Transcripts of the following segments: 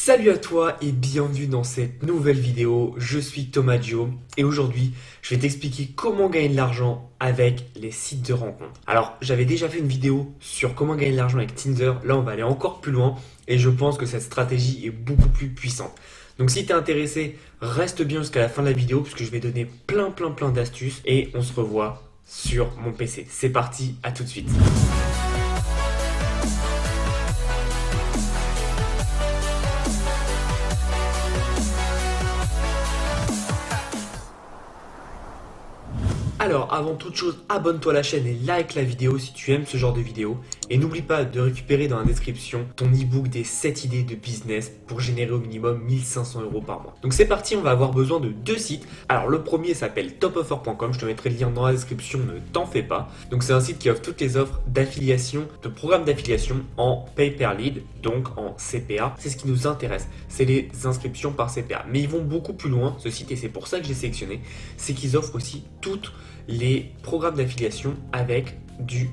Salut à toi et bienvenue dans cette nouvelle vidéo, je suis Thomas Dio et aujourd'hui je vais t'expliquer comment gagner de l'argent avec les sites de rencontres. Alors j'avais déjà fait une vidéo sur comment gagner de l'argent avec Tinder, là on va aller encore plus loin et je pense que cette stratégie est beaucoup plus puissante. Donc si t'es intéressé, reste bien jusqu'à la fin de la vidéo puisque je vais donner plein d'astuces et on se revoit sur mon PC. C'est parti, à tout de suite. Alors, avant toute chose, abonne-toi à la chaîne et like la vidéo si tu aimes ce genre de vidéo. Et n'oublie pas de récupérer dans la description ton e-book des 7 idées de business pour générer au minimum 1500 € par mois. Donc c'est parti, on va avoir besoin de deux sites. Alors le premier s'appelle topoffer.com, je te mettrai le lien dans la description, ne t'en fais pas. Donc c'est un site qui offre toutes les offres d'affiliation, de programmes d'affiliation en pay-per-lead, donc en CPA. C'est ce qui nous intéresse, c'est les inscriptions par CPA. Mais ils vont beaucoup plus loin, ce site, et c'est pour ça que j'ai sélectionné, c'est qu'ils offrent aussi toutes les programmes d'affiliation avec du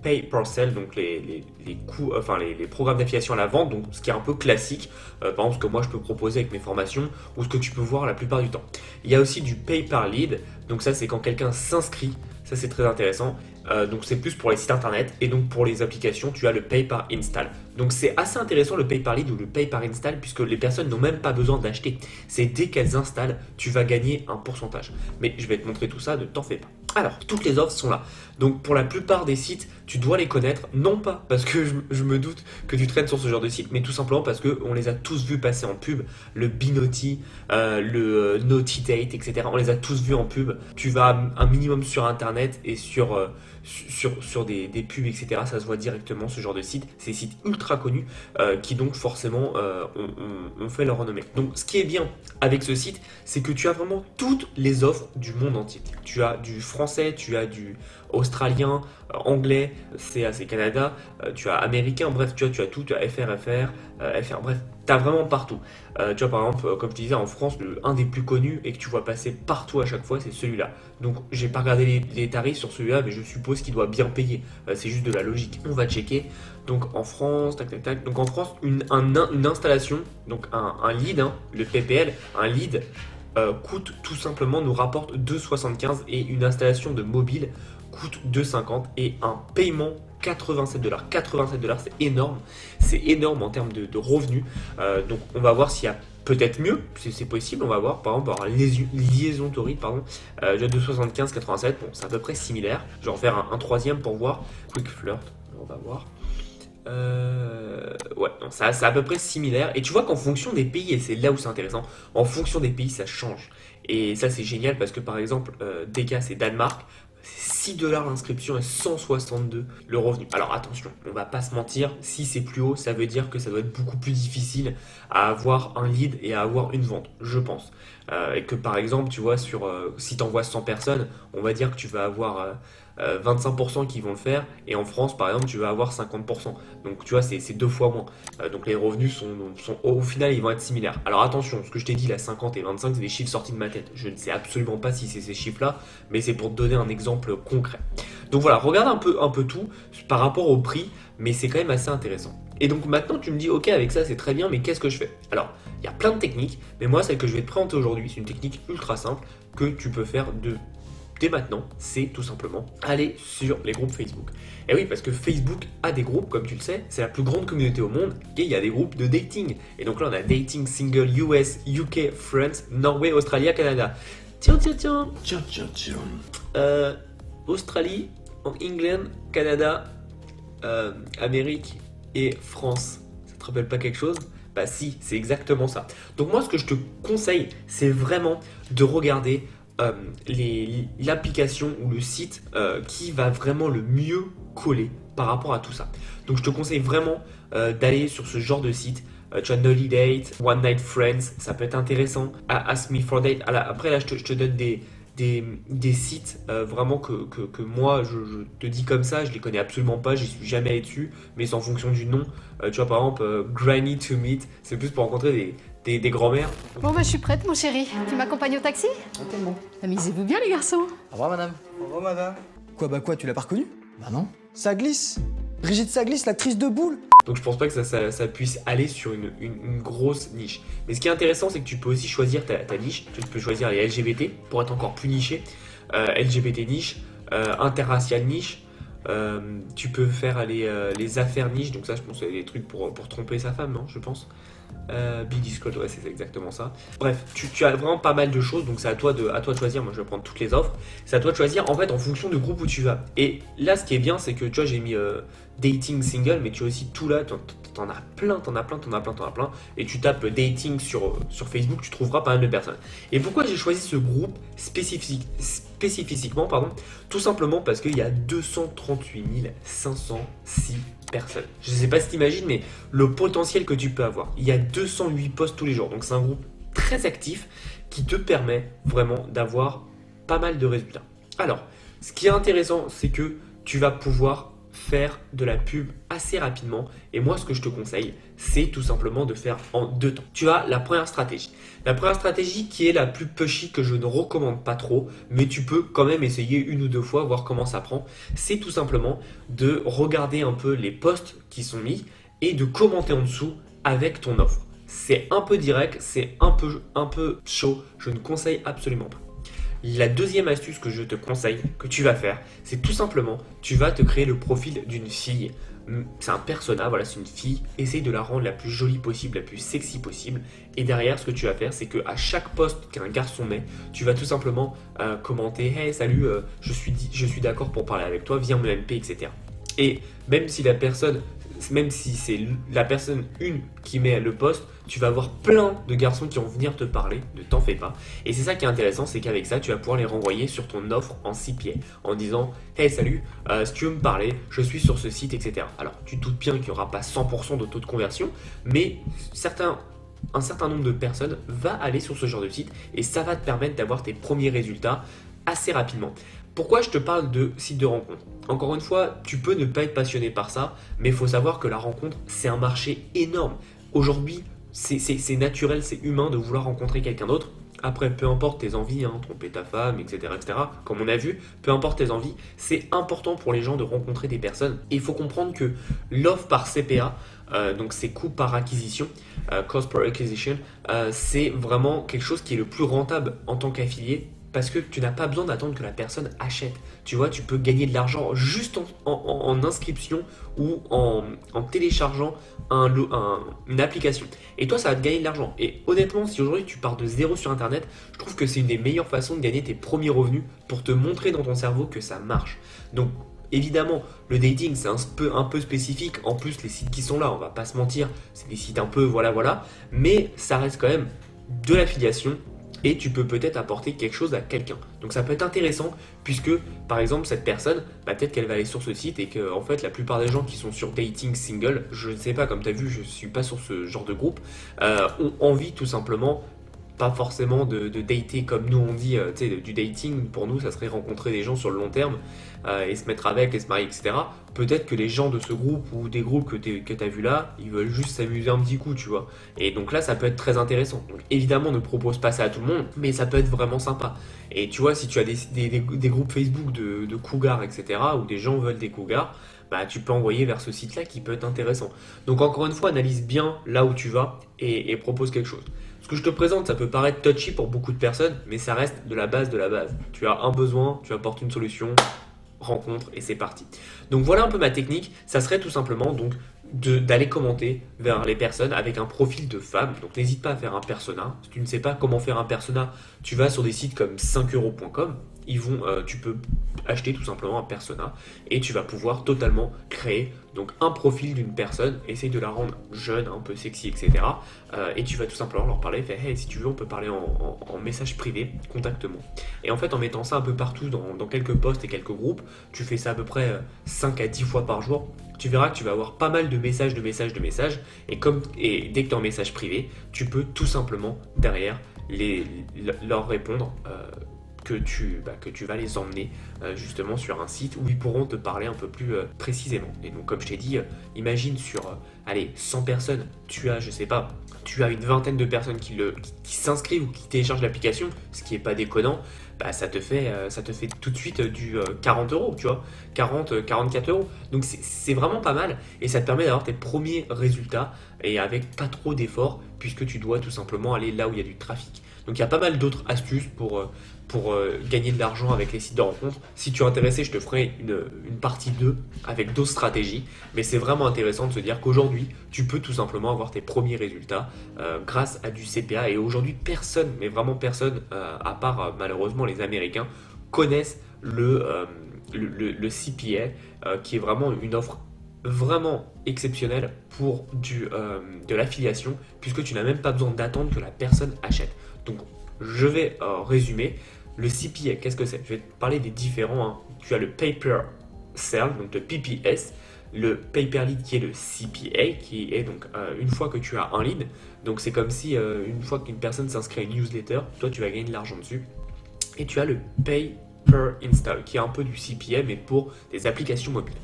pay per sell, donc les coûts, enfin les programmes d'affiliation à la vente, donc ce qui est un peu classique, par exemple ce que moi je peux proposer avec mes formations ou ce que tu peux voir la plupart du temps. Il y a aussi du pay per lead, donc ça c'est quand quelqu'un s'inscrit, ça c'est très intéressant. Donc c'est plus pour les sites internet et donc pour les applications tu as le pay par install. Donc c'est assez intéressant le pay par lead ou le pay par install puisque les personnes n'ont même pas besoin d'acheter. C'est dès qu'elles installent tu vas gagner un pourcentage. Mais je vais te montrer tout ça, ne t'en fais pas. Alors toutes les offres sont là. Donc pour la plupart des sites tu dois les connaître, non pas parce que je me doute que tu traînes sur ce genre de site, mais tout simplement parce qu'on les a tous vus passer en pub. Le Binauty, le Naughty Date, etc. On les a tous vus en pub. Tu vas un minimum sur internet et sur des pubs, etc. Ça se voit directement ce genre de site. C'est des sites ultra connus qui donc forcément ont fait leur renommée. Donc ce qui est bien avec ce site, c'est que tu as vraiment toutes les offres du monde entier. Tu as du français, tu as du australien, anglais, CA c'est Canada, tu as américain, bref tu as tout, tu as FR, bref, tu as vraiment partout. Tu vois par exemple, comme je te disais, en France, un des plus connus et que tu vois passer partout à chaque fois, c'est celui-là. Donc j'ai pas regardé les tarifs sur celui-là, mais je suppose qu'il doit bien payer. C'est juste de la logique. On va checker. Donc en France, tac. Donc en France, une installation, donc un lead, hein, le PPL, un lead coûte tout simplement, nous rapporte 2,75 et une installation de mobile coûte 2,50 et un paiement 87 $. 87 $, c'est énorme en termes de revenus. Donc on va voir s'il y a peut-être mieux, c'est possible, on va voir. Par exemple, liaison torride, pardon, j'ai 2,75, 87, bon c'est à peu près similaire. Je vais en faire un troisième pour voir. Quick Flirt, on va voir. Ouais, non, ça c'est à peu près similaire. Et tu vois qu'en fonction des pays, et c'est là où c'est intéressant, en fonction des pays ça change. Et ça c'est génial parce que par exemple, DK c'est Danemark, c'est 6 $ l'inscription et 162 le revenu. Alors attention, on va pas se mentir, si c'est plus haut, ça veut dire que ça doit être beaucoup plus difficile à avoir un lead et à avoir une vente, je pense. Et que par exemple, tu vois, si tu envoies 100 personnes, on va dire que tu vas avoir 25% qui vont le faire, et en France par exemple tu vas avoir 50%, donc tu vois c'est deux fois moins, donc les revenus sont au final ils vont être similaires. Alors attention, ce que je t'ai dit là 50 et 25 c'est des chiffres sortis de ma tête, je ne sais absolument pas si c'est ces chiffres là, mais c'est pour te donner un exemple concret. Donc voilà, regarde un peu tout par rapport au prix, mais c'est quand même assez intéressant. Et donc maintenant tu me dis ok, avec ça c'est très bien, mais qu'est-ce que je fais? Alors il y a plein de techniques, mais moi celle que je vais te présenter aujourd'hui c'est une technique ultra simple que tu peux faire dès maintenant, c'est tout simplement aller sur les groupes Facebook. Et oui, parce que Facebook a des groupes, comme tu le sais, c'est la plus grande communauté au monde, et il y a des groupes de dating. Et donc là, on a dating, single, US, UK, France, Norway, Australie, Canada. Tiens. Australie, England, Canada, Amérique et France. Ça te rappelle pas quelque chose? Bah si, c'est exactement ça. Donc moi, ce que je te conseille, c'est vraiment de regarder l'application ou le site qui va vraiment le mieux coller par rapport à tout ça. Donc je te conseille vraiment d'aller sur ce genre de site. Tu as Nolly Date, One Night Friends, ça peut être intéressant. Ask Me for Date. Après là je te donne des sites vraiment que moi je te dis comme ça, je les connais absolument pas, j'y suis jamais allé dessus, mais c'est en fonction du nom. Tu vois par exemple Granny to Meet, c'est plus pour rencontrer des grands-mères. Bon bah je suis prête mon chéri, tu m'accompagnes au taxi? Tellement. Amusez-vous bien les garçons. Au revoir madame. Au revoir madame. Quoi, tu l'as pas reconnue? Bah non. Ça glisse. Brigitte Saglis, l'actrice de Boule. Donc je pense pas que ça puisse aller sur une grosse niche. Mais ce qui est intéressant, c'est que tu peux aussi choisir ta niche. Tu peux choisir les LGBT pour être encore plus niché. LGBT niche, interracial niche. Tu peux faire les affaires niche. Donc ça, je pense que c'est des trucs pour tromper sa femme, non, je pense. Be Disclosed, ouais, c'est exactement ça. Bref, tu as vraiment pas mal de choses, donc c'est à toi de choisir. Moi, je vais prendre toutes les offres. C'est à toi de choisir, en fait, en fonction du groupe où tu vas. Et là, ce qui est bien, c'est que tu vois, j'ai mis dating single, mais tu as aussi tout là. T'en as plein. Et tu tapes dating sur Facebook, tu trouveras pas mal de personnes. Et pourquoi j'ai choisi ce groupe spécifiquement, tout simplement parce qu'il y a 238 506 personnes. Je ne sais pas si tu imagines, mais le potentiel que tu peux avoir. Il y a 208 posts tous les jours. Donc c'est un groupe très actif qui te permet vraiment d'avoir pas mal de résultats. Alors, ce qui est intéressant, c'est que tu vas pouvoir faire de la pub assez rapidement. Et moi, ce que je te conseille, c'est tout simplement de faire en 2 temps. Tu as la première stratégie. La première stratégie qui est la plus pushy, que je ne recommande pas trop, mais tu peux quand même essayer 1 ou 2 fois, voir comment ça prend. C'est tout simplement de regarder un peu les posts qui sont mis et de commenter en dessous avec ton offre. C'est un peu direct, c'est un peu chaud. Je ne conseille absolument pas. La deuxième astuce que je te conseille, que tu vas faire, c'est tout simplement, tu vas te créer le profil d'une fille. C'est un persona, voilà, c'est une fille. Essaye de la rendre la plus jolie possible, la plus sexy possible. Et derrière, ce que tu vas faire, c'est qu'à chaque post qu'un garçon met, tu vas tout simplement commenter « Hey, salut, je suis d'accord pour parler avec toi, viens me MP, etc. » Et même si c'est la personne 1 qui met le post, tu vas avoir plein de garçons qui vont venir te parler, ne t'en fais pas. Et c'est ça qui est intéressant, c'est qu'avec ça, tu vas pouvoir les renvoyer sur ton offre en 6 pieds, en disant « Hey, salut, si tu veux me parler, je suis sur ce site, etc. » Alors, tu te doutes bien qu'il n'y aura pas 100% de taux de conversion, mais un certain nombre de personnes va aller sur ce genre de site et ça va te permettre d'avoir tes premiers résultats assez rapidement. Pourquoi je te parle de site de rencontre? Encore une fois, tu peux ne pas être passionné par ça, mais il faut savoir que la rencontre, c'est un marché énorme. Aujourd'hui, c'est naturel, c'est humain de vouloir rencontrer quelqu'un d'autre. Après, peu importe tes envies, tromper ta femme, etc., comme on a vu, peu importe tes envies, c'est important pour les gens de rencontrer des personnes. Et il faut comprendre que l'offre par CPA, donc c'est coût par acquisition, cost per acquisition, c'est vraiment quelque chose qui est le plus rentable en tant qu'affilié. Parce que tu n'as pas besoin d'attendre que la personne achète. Tu vois, tu peux gagner de l'argent juste en inscription ou en téléchargeant une application. Et toi, ça va te gagner de l'argent. Et honnêtement, si aujourd'hui tu pars de zéro sur Internet, je trouve que c'est une des meilleures façons de gagner tes premiers revenus pour te montrer dans ton cerveau que ça marche. Donc, évidemment, le dating, c'est un peu spécifique. En plus, les sites qui sont là, on va pas se mentir, c'est des sites un peu voilà. Mais ça reste quand même de l'affiliation. Et tu peux peut-être apporter quelque chose à quelqu'un. Donc ça peut être intéressant puisque par exemple cette personne, peut-être qu'elle va aller sur ce site et que en fait la plupart des gens qui sont sur dating single, je ne sais pas, comme tu as vu, je ne suis pas sur ce genre de groupe, ont envie tout simplement, pas forcément de dater comme nous on dit, du dating pour nous ça serait rencontrer des gens sur le long terme et se mettre avec et se marier, etc. Peut-être que les gens de ce groupe ou des groupes que tu as vu là, ils veulent juste s'amuser un petit coup, tu vois. Et donc là ça peut être très intéressant. Donc évidemment ne propose pas ça à tout le monde, mais ça peut être vraiment sympa. Et tu vois, si tu as des groupes Facebook de cougars, etc. où des gens veulent des cougars, tu peux envoyer vers ce site-là qui peut être intéressant. Donc encore une fois, analyse bien là où tu vas et propose quelque chose. Ce que je te présente, ça peut paraître touchy pour beaucoup de personnes, mais ça reste de la base de la base. Tu as un besoin, tu apportes une solution, rencontre et c'est parti. Donc voilà un peu ma technique. Ça serait tout simplement donc d'aller commenter vers les personnes avec un profil de femme. Donc n'hésite pas à faire un persona. Si tu ne sais pas comment faire un persona, tu vas sur des sites comme 5euros.com. Tu peux acheter tout simplement un persona et tu vas pouvoir totalement créer donc un profil d'une personne, essayer de la rendre jeune, un peu sexy, etc. Et tu vas tout simplement leur parler, faire hey, si tu veux on peut parler en message privé, contacte-moi. Et en fait en mettant ça un peu partout dans quelques posts et quelques groupes, tu fais ça à peu près 5 à 10 fois par jour, tu verras que tu vas avoir pas mal de messages et dès que tu es en message privé, tu peux tout simplement derrière leur répondre que tu vas les emmener justement sur un site où ils pourront te parler un peu plus précisément. Et donc comme je t'ai dit, imagine sur 100 personnes, tu as tu as une vingtaine de personnes qui s'inscrivent ou qui téléchargent l'application, ce qui est pas déconnant, bah ça te fait tout de suite du 40 euros, tu vois, 44 euros. Donc c'est vraiment pas mal et ça te permet d'avoir tes premiers résultats et avec pas trop d'efforts puisque tu dois tout simplement aller là où il y a du trafic. Donc il y a pas mal d'autres astuces pour gagner de l'argent avec les sites de rencontres. Si tu es intéressé, je te ferai une partie 2 avec d'autres stratégies. Mais c'est vraiment intéressant de se dire qu'aujourd'hui, tu peux tout simplement avoir tes premiers résultats grâce à du CPA. Et aujourd'hui, personne, mais vraiment personne, à part malheureusement les Américains, connaissent le CPA, qui est vraiment une offre vraiment exceptionnelle pour de l'affiliation, puisque tu n'as même pas besoin d'attendre que la personne achète. Donc, je vais résumer. Le CPA, qu'est-ce que c'est? Je vais te parler des différents. Hein. Tu as le Paper Sell, donc le PPS, le Paper Lead qui est le CPA, qui est donc une fois que tu as un lead. Donc, c'est comme si une fois qu'une personne s'inscrit à une newsletter, toi tu vas gagner de l'argent dessus. Et tu as le Pay Per Install, qui est un peu du CPA, mais pour des applications mobiles.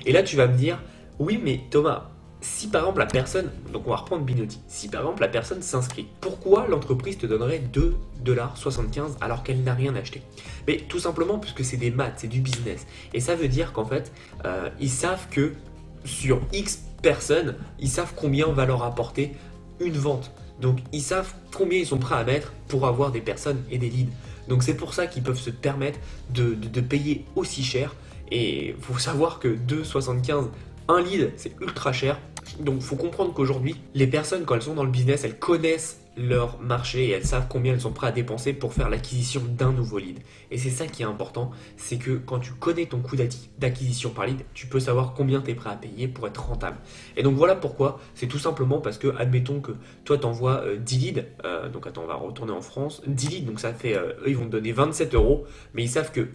Et là, tu vas me dire, oui, mais Thomas, si par exemple la personne, donc on va reprendre Binoti, si par exemple la personne s'inscrit, pourquoi l'entreprise te donnerait 2,75$ alors qu'elle n'a rien acheté? Mais tout simplement puisque c'est des maths, c'est du business. Et ça veut dire qu'en fait, ils savent que sur X personnes, ils savent combien va leur apporter une vente. Donc ils savent combien ils sont prêts à mettre pour avoir des personnes et des leads. Donc c'est pour ça qu'ils peuvent se permettre de payer aussi cher. Et il faut savoir que 2,75$, un lead, c'est ultra cher. Donc il faut comprendre qu'aujourd'hui, les personnes, quand elles sont dans le business, elles connaissent leur marché et elles savent combien elles sont prêtes à dépenser pour faire l'acquisition d'un nouveau lead. Et c'est ça qui est important, c'est que quand tu connais ton coût d'acquisition par lead, tu peux savoir combien tu es prêt à payer pour être rentable. Et donc voilà pourquoi, c'est tout simplement parce que, admettons que toi tu envoies 10 leads, donc attends, on va retourner en France, 10 leads, donc ça fait, eux ils vont te donner 27€, mais ils savent que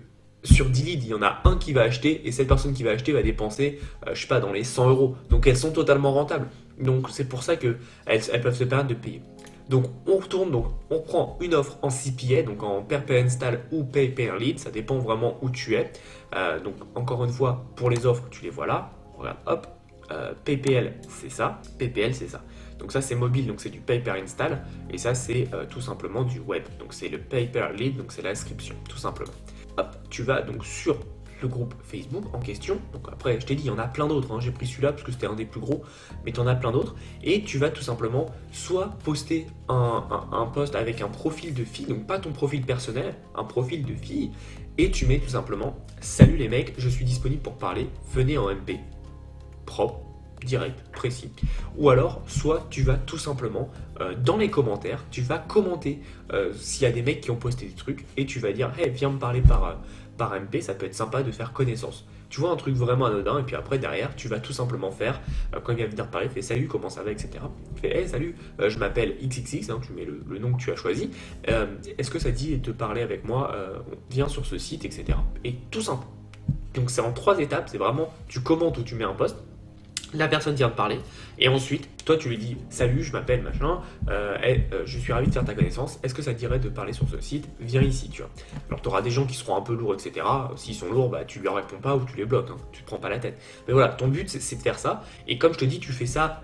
sur 10 leads, il y en a un qui va acheter et cette personne qui va acheter va dépenser, je sais pas, dans les 100€. Donc elles sont totalement rentables. Donc c'est pour ça qu'elles peuvent se permettre de payer. Donc on retourne, donc on prend une offre en CPA, donc en Pay Per Install ou Pay Per Lead, ça dépend vraiment où tu es. Donc encore une fois, pour les offres, tu les vois là. Regarde, hop, PPL c'est ça, PPL c'est ça. Donc ça c'est mobile, donc c'est du Pay Per Install et ça c'est tout simplement du web. Donc c'est le Pay Per Lead, donc c'est l'inscription tout simplement. Hop, tu vas donc sur le groupe Facebook en question. Donc après, je t'ai dit, il y en a plein d'autres. Hein. J'ai pris celui-là parce que c'était un des plus gros, mais tu en as plein d'autres. Et tu vas tout simplement soit poster un post avec un profil de fille, donc pas ton profil personnel, un profil de fille, et tu mets tout simplement « Salut les mecs, je suis disponible pour parler, venez en MP. » Propre, direct, précis. Ou alors, soit tu vas tout simplement dans les commentaires, tu vas commenter s'il y a des mecs qui ont posté des trucs et tu vas dire hey, viens me parler par MP, ça peut être sympa de faire connaissance. Tu vois un truc vraiment anodin et puis après derrière tu vas tout simplement faire quand il vient venir parler, fais salut, comment ça va, etc. Tu fais hey salut, je m'appelle XXX, hein, tu mets le nom que tu as choisi. Est-ce que ça te dit de parler avec moi, viens sur ce site, etc. Et tout simple. Donc c'est en 3 étapes, c'est vraiment tu commentes ou tu mets un post. La personne vient te parler et ensuite toi tu lui dis salut je m'appelle machin je suis ravi de faire ta connaissance, est-ce que ça te dirait de parler sur ce site, viens ici tu vois. Alors tu auras des gens qui seront un peu lourds etc, s'ils sont lourds bah tu leur réponds pas ou tu les bloques, hein. Tu te prends pas la tête, mais voilà ton but c'est de faire ça et comme je te dis tu fais ça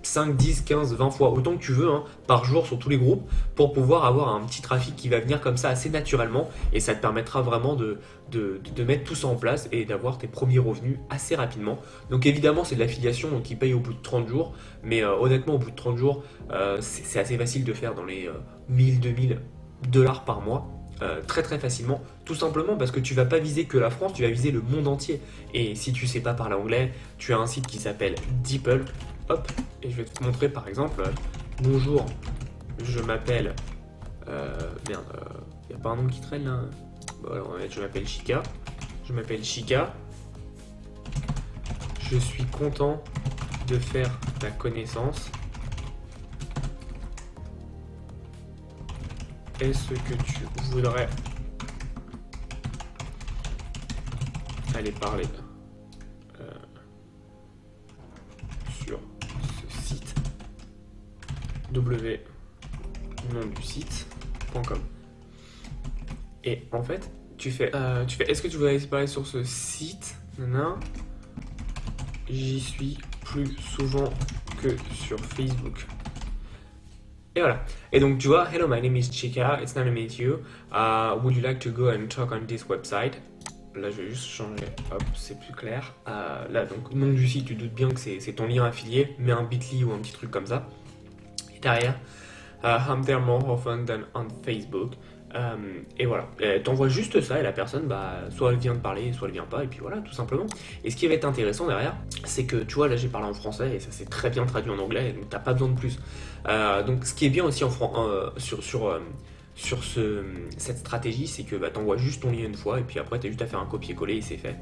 5, 10, 15, 20 fois autant que tu veux hein, par jour sur tous les groupes pour pouvoir avoir un petit trafic qui va venir comme ça assez naturellement et ça te permettra vraiment de mettre tout ça en place et d'avoir tes premiers revenus assez rapidement. Donc évidemment c'est de l'affiliation qui paye au bout de 30 jours, mais honnêtement au bout de 30 jours c'est assez facile de faire dans les 1000-2000$ par mois. Très très facilement, tout simplement parce que tu vas pas viser que la France, tu vas viser le monde entier. Et si tu sais pas parler anglais, tu as un site qui s'appelle Deeple. Hop, et je vais te montrer par exemple bonjour, je m'appelle merde, y a pas un nom qui traîne là. Bon, alors, je m'appelle Chica. Je m'appelle Chica. Je suis content de faire ta connaissance. Est-ce que tu voudrais aller parler sur ce site w nom du site.com. Et en fait, tu fais est-ce que tu voudrais parler sur ce site? Non. J'y suis plus souvent que sur Facebook. Et voilà. Et donc tu vois, hello, my name is Chika, it's nice to meet you. Would you like to go and talk on this website? Là, je vais juste changer, hop, c'est plus clair. Là, donc, nom du site, tu doutes bien que c'est ton lien affilié, mets un bit.ly ou un petit truc comme ça. Et derrière, I'm there more often than on Facebook. Et voilà, t'envoies juste ça et la personne, bah, soit elle vient te parler, soit elle vient pas, et puis voilà, tout simplement. Et ce qui va être intéressant derrière, c'est que tu vois, là j'ai parlé en français et ça s'est très bien traduit en anglais, donc t'as pas besoin de plus. Donc ce qui est bien aussi sur cette stratégie, c'est que bah, t'envoies juste ton lien une fois et puis après t'as juste à faire un copier-coller et c'est fait.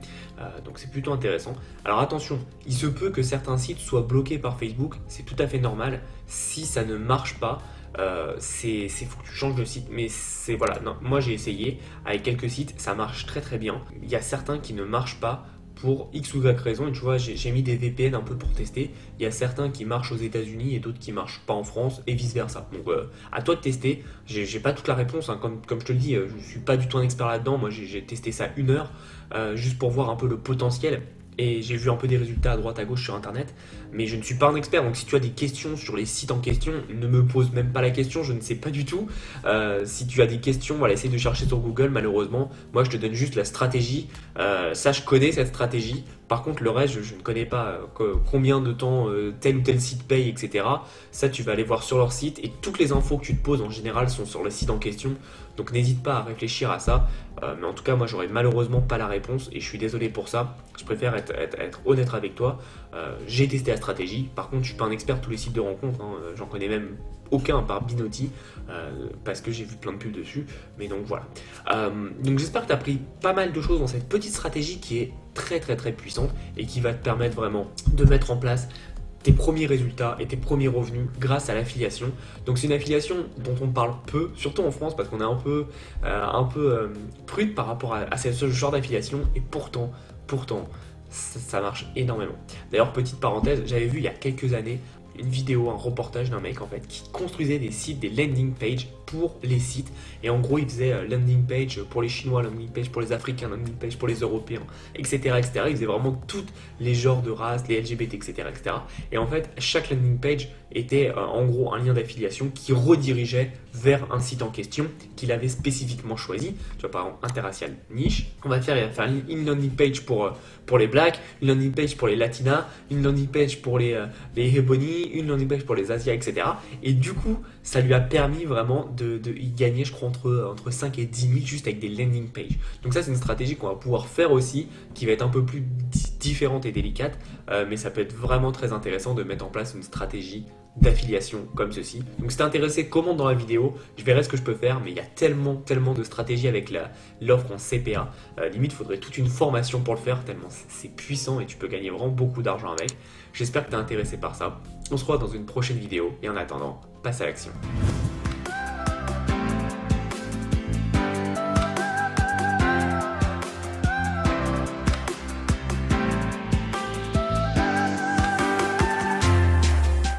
Donc c'est plutôt intéressant. Alors attention, il se peut que certains sites soient bloqués par Facebook, c'est tout à fait normal. Si ça ne marche pas, faut que tu changes de site, mais c'est voilà, non, moi j'ai essayé avec quelques sites, ça marche très très bien. Il y a certains qui ne marchent pas pour X ou Y raison, et tu vois, j'ai mis des VPN un peu pour tester. Il y a certains qui marchent aux États-Unis et d'autres qui marchent pas en France et vice versa. Donc à toi de tester. J'ai pas toute la réponse, hein. Comme je te le dis, je suis pas du tout un expert là-dedans. Moi j'ai testé ça 1 heure juste pour voir un peu le potentiel. Et j'ai vu un peu des résultats à droite à gauche sur internet, mais je ne suis pas un expert, donc si tu as des questions sur les sites en question, ne me pose même pas la question, je ne sais pas du tout. Si tu as des questions, voilà, essaye de chercher sur Google, malheureusement, moi je te donne juste la stratégie, ça je connais cette stratégie, par contre le reste je ne connais pas combien de temps tel ou tel site paye, etc. Ça tu vas aller voir sur leur site, et toutes les infos que tu te poses en général sont sur le site en question, donc n'hésite pas à réfléchir à ça. Mais en tout cas, moi, j'aurais malheureusement pas la réponse et je suis désolé pour ça. Je préfère être honnête avec toi. J'ai testé la stratégie. Par contre, je suis pas un expert de tous les sites de rencontres. Hein. J'en connais même aucun par Binotti parce que j'ai vu plein de pubs dessus. Mais donc voilà. Donc j'espère que tu as appris pas mal de choses dans cette petite stratégie qui est très très très puissante et qui va te permettre vraiment de mettre en place tes premiers résultats et tes premiers revenus grâce à l'affiliation. Donc c'est une affiliation dont on parle peu, surtout en France parce qu'on est un peu prude par rapport à ce genre d'affiliation, et pourtant ça marche énormément. D'ailleurs, petite parenthèse, j'avais vu il y a quelques années une vidéo, un reportage d'un mec en fait qui construisait des sites, des landing pages pour les sites, et en gros il faisait landing page pour les Chinois, landing page pour les Africains, landing page pour les Européens, etc., etc. Il faisait vraiment tous les genres de races, les LGBT, etc., etc. Et en fait chaque landing page était en gros un lien d'affiliation qui redirigeait vers un site en question qu'il avait spécifiquement choisi. Tu vois, par exemple, interracial niche, on va faire une landing page pour les blacks, une landing page pour les latinas, une landing page pour les ebony, une landing page pour les asiats, etc. Et du coup, ça lui a permis vraiment de y gagner, je crois, entre 5 et 10 000 juste avec des landing pages. Donc ça, c'est une stratégie qu'on va pouvoir faire aussi, qui va être un peu plus différente et délicate, mais ça peut être vraiment très intéressant de mettre en place une stratégie d'affiliation comme ceci. Donc si t'es intéressé, commente dans la vidéo, je verrai ce que je peux faire, mais il y a tellement de stratégies avec l'offre en CPA. Limite, il faudrait toute une formation pour le faire, tellement c'est puissant et tu peux gagner vraiment beaucoup d'argent avec. J'espère que t'es intéressé par ça. On se revoit dans une prochaine vidéo et en attendant, passe à l'action.